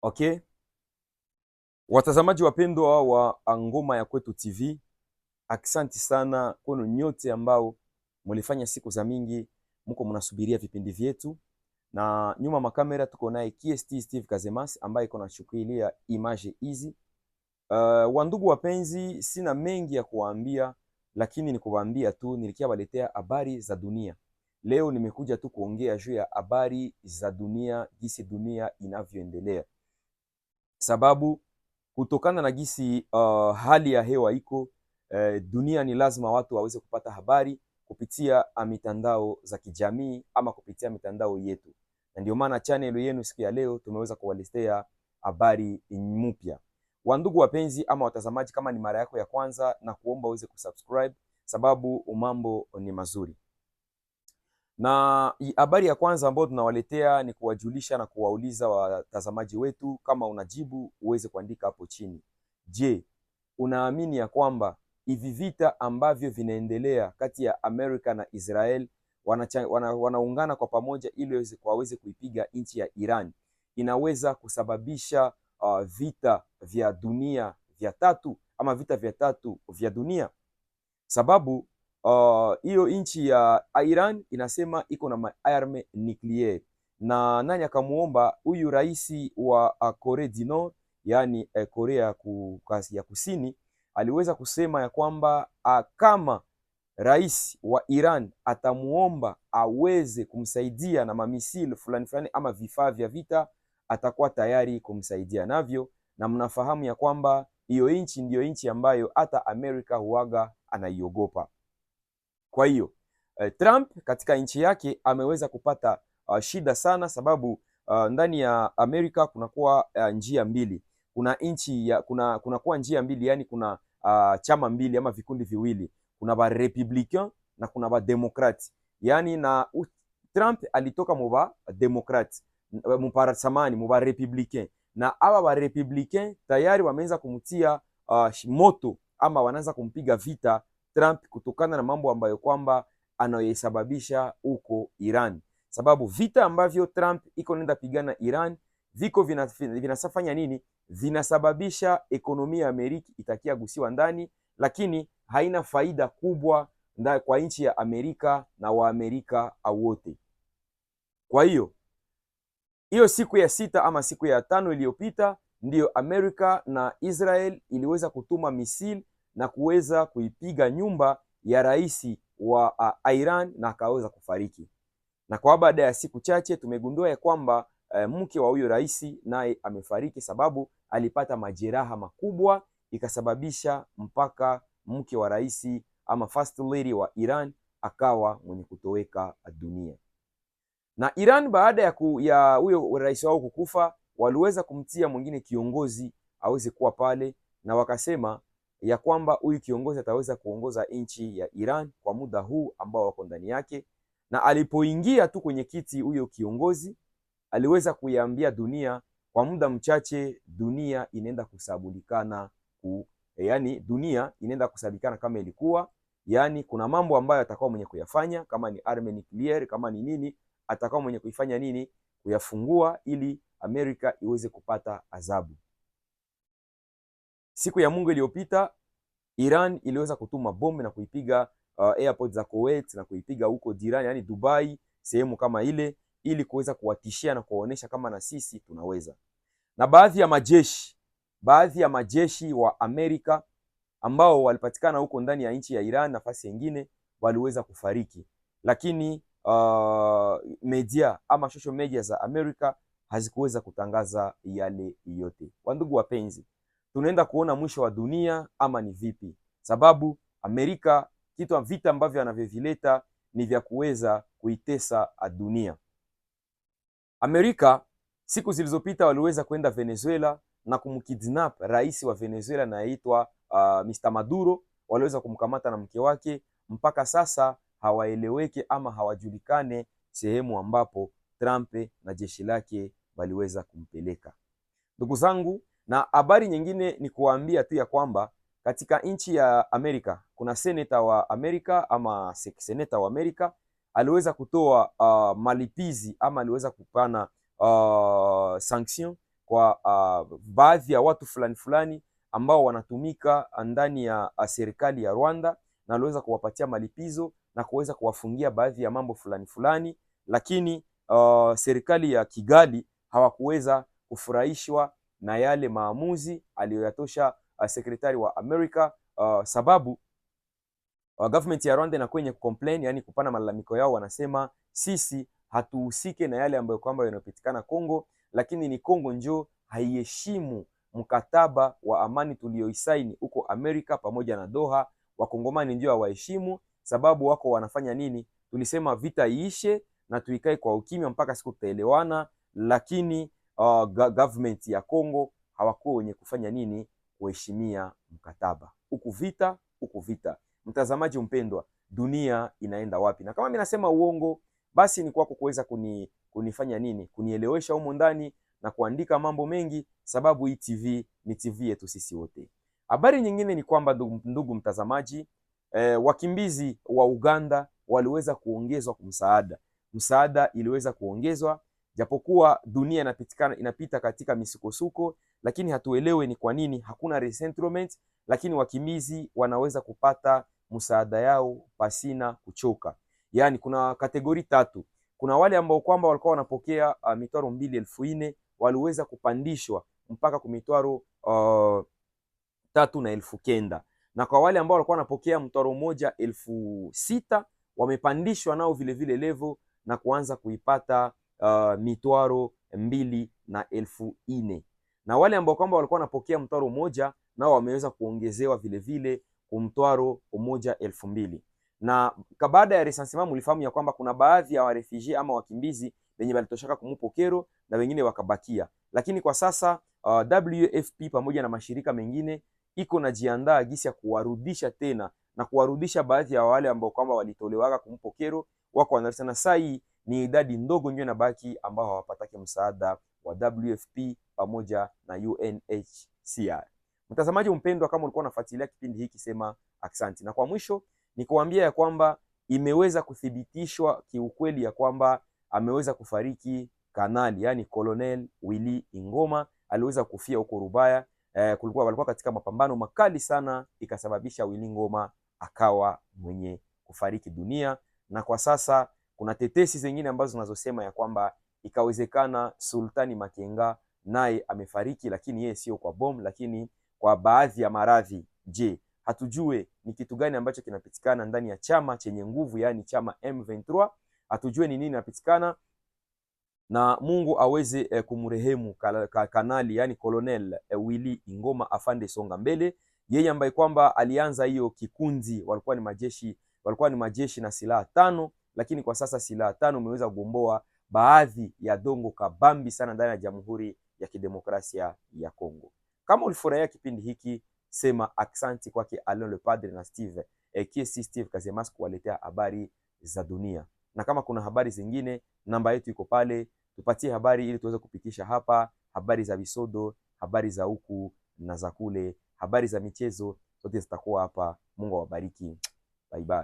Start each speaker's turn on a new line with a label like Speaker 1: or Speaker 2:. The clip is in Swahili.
Speaker 1: Okay, watazamaji wapendwa wa Ngoma ya Kwetu TV, aksanti sana kwenu nyote ambao mulifanya siku za mingi mko mnasubiria vipindi vyetu, na nyuma makamera tuko naye KST Steve Kazemas ambaye iko nashukilia image hizi. Wandugu wapenzi, sina mengi ya kuwaambia, lakini ni kuwaambia tu nilikia waletea habari za dunia. Leo nimekuja tu kuongea juu ya habari za dunia, jinsi dunia inavyoendelea, sababu kutokana na gisi hali ya hewa iko dunia, ni lazima watu waweze kupata habari kupitia mitandao za kijamii ama kupitia mitandao yetu, na ndio maana channel yenu siku ya leo tumeweza kuwaletea habari mpya. Wandugu wapenzi ama watazamaji, kama ni mara yako ya kwanza, na kuomba uweze kusubscribe sababu mambo ni mazuri. Na habari ya kwanza ambayo tunawaletea ni kuwajulisha na kuwauliza watazamaji wetu, kama unajibu uweze kuandika hapo chini. Je, unaamini ya kwamba hivi vita ambavyo vinaendelea kati ya Amerika na Israel wanaungana kwa pamoja ili waweze kuipiga nchi ya Iran inaweza kusababisha vita vya dunia vya tatu ama vita vya tatu vya dunia? Sababu hiyo nchi ya Iran inasema iko na maarme nucleaire, na nani akamuomba huyu rais wa Korea du Nord, yani Korea ya Kusini, aliweza kusema ya kwamba kama rais wa Iran atamuomba aweze kumsaidia na mamisili fulani fulani ama vifaa vya vita, atakuwa tayari kumsaidia navyo. Na mnafahamu ya kwamba hiyo nchi ndiyo nchi ambayo hata Amerika huaga anaiogopa. Kwa hiyo Trump katika nchi yake ameweza kupata shida sana, sababu ndani ya Amerika kunakuwa njia mbili. Kunakuwa njia mbili, yani kuna chama mbili ama vikundi viwili. Kuna ba Republican na kuna ba Democrat. Yani na Trump alitoka muba Democrat, mparasamani muba Republican, na aba ba Republican tayari wameanza kumtia moto ama wanaanza kumpiga vita Trump kutokana na mambo ambayo kwamba anayesababisha huko Iran, sababu vita ambavyo Trump iko nenda pigana Iran viko vinasafanya nini? Vinasababisha ekonomia ya Amerika itakia gusiwa ndani, lakini haina faida kubwa kwa nchi ya Amerika na Waamerika wote. Kwa hiyo siku ya sita ama siku ya tano iliyopita ndiyo Amerika na Israel iliweza kutuma misili na kuweza kuipiga nyumba ya rais wa Iran na akaweza kufariki. Na kwa baada ya siku chache tumegundua ya kwamba mke wa huyo rais naye amefariki, sababu alipata majeraha makubwa, ikasababisha mpaka mke wa rais ama first lady wa Iran akawa mwenye kutoweka dunia. Na Iran baada ya huyo rais wao kukufa, waliweza kumtia mwingine kiongozi aweze kuwa pale, na wakasema ya kwamba huyu kiongozi ataweza kuongoza nchi ya Iran kwa muda huu ambao wako ndani yake. Na alipoingia tu kwenye kiti, huyo kiongozi aliweza kuiambia dunia kwa muda mchache dunia inaenda kusabulikana yani dunia inaenda kusabulikana kama ilikuwa, yani kuna mambo ambayo atakuwa mwenye kuyafanya, kama ni arme nuclear, kama ni nini, atakuwa mwenye kuifanya nini, kuyafungua ili Amerika iweze kupata adhabu. Siku ya Mungu iliyopita Iran iliweza kutuma bomu na kuipiga airport za Kuwait na kuipiga huko jirani, yani Dubai, sehemu kama ile, ili kuweza kuwatishia na kuwaonesha kama na sisi tunaweza. Na baadhi ya majeshi wa Amerika ambao walipatikana huko ndani ya nchi ya Iran, nafasi nyingine, waliweza kufariki, lakini media ama social media za Amerika hazikuweza kutangaza yale yote. Wandugu wapenzi, tunaenda kuona mwisho wa dunia ama ni vipi? Sababu Amerika kitu vita ambavyo anavyovileta ni vya kuweza kuitesa dunia. Amerika siku zilizopita waliweza kwenda Venezuela na kumkidnap rais wa Venezuela anaitwa Mr. Maduro. Waliweza kumkamata na mke wake, mpaka sasa hawaeleweke ama hawajulikane sehemu ambapo Trump na jeshi lake waliweza kumpeleka. Ndugu zangu, na habari nyingine ni kuambia tu ya kwamba katika nchi ya Amerika kuna seneta wa Amerika ama seneta wa Amerika aliweza kutoa malipizi ama aliweza kupana sanction kwa baadhi ya watu fulani fulani ambao wanatumika ndani ya serikali ya Rwanda, na aliweza kuwapatia malipizo na kuweza kuwafungia baadhi ya mambo fulani fulani, lakini serikali ya Kigali hawakuweza kufurahishwa na yale maamuzi aliyoyatosha sekretari wa Amerika, sababu government ya Rwanda inakuwa yenye complain, yani kupana malalamiko yao, wanasema sisi hatuhusike na yale ambayo kwamba yanapitikana Kongo, lakini ni Kongo njoo haiheshimu mkataba wa amani tulioisaini huko Amerika pamoja na Doha. Wakongomani ndio hawaheshimu, sababu wako wanafanya nini? Tulisema vita iishe na tuikae kwa ukimya mpaka siku tutaelewana, lakini government ya Kongo hawakuwa wenye kufanya nini? Kuheshimia mkataba. Huku vita, huku vita. Mtazamaji mpendwa, dunia inaenda wapi? Na kama mimi nasema uongo, basi ni kwako kuweza kunifanya nini? Kunielewesha humo ndani na kuandika mambo mengi, sababu hii TV ni TV yetu sisi wote. Habari nyingine ni kwamba ndugu mtazamaji, wakimbizi wa Uganda waliweza kuongezwa msaada. Msaada iliweza kuongezwa, japokuwa dunia inapita katika misukosuko, lakini hatuelewe ni kwa nini hakuna resettlement, lakini wakimbizi wanaweza kupata msaada yao pasina kuchoka. Yaani kuna kategori tatu. Kuna wale ambao kwamba walikuwa wanapokea mitwaro 2,400 waliweza kupandishwa mpaka kwa mitwaro 3,900, na kwa wale ambao walikuwa wanapokea mtwaro 1,600 wamepandishwa nao vile vile level na kuanza kuipata mitwaro 2,400, na wale ambao kwamba walikuwa wanapokea mtwaro moja nao wameweza kuongezewa vile vile kumtwaro 1,200. Na baada ya recensement mlifahamu ya kwamba kuna baadhi ya warefugee ama wakimbizi wenye walitoshaka kumupokero na wengine wakabakia, lakini kwa sasa WFP pamoja na mashirika mengine iko najiandaa gisi ya kuwarudisha tena na kuwarudisha baadhi ya wale ambao kwamba walitolewaka kumupokero wako wanasema saa hii ni idadi ndogo ndio inabaki ambao hawapataki msaada wa WFP pamoja na UNHCR. Mtazamaji mpendwa, kama ulikuwa unafuatilia kipindi hiki sema asante. Na kwa mwisho ni kuambia ya kwamba imeweza kuthibitishwa kiukweli ya kwamba ameweza kufariki kanali, yani Colonel Willy Ingoma aliweza kufia huko Rubaya. Walikuwa katika mapambano makali sana, ikasababisha Willy Ingoma akawa mwenye kufariki dunia, na kwa sasa kuna tetesi zingine ambazo zinazosema ya kwamba ikawezekana Sultani Makenga naye amefariki, lakini yeye sio kwa bomu, lakini kwa baadhi ya maradhi. Je, hatujue ni kitu gani ambacho kinapitikana ndani ya chama chenye nguvu, yani chama M23? Hatujue ni nini kinapitikana, na Mungu aweze kumrehemu kanali, yani Colonel Willy Ingoma afande songa mbele, yeye ambaye kwamba alianza hiyo kikundi, walikuwa ni majeshi na silaha 5, lakini kwa sasa silaha 5 imeweza kugomboa baadhi ya dongo kabambi sana ndani ya Jamhuri ya Kidemokrasia ya Kongo. Kama ulifurahia kipindi hiki sema aksanti kwake Alain le Padre na Steve Steve Kazemas kuwaletea habari za dunia. Na kama kuna habari zingine, namba yetu iko pale, tupatie habari ili tuweze kupitisha hapa, habari za visodo, habari za huku na za kule, habari za michezo, zote zitakuwa hapa. Mungu awabariki. Bye bye.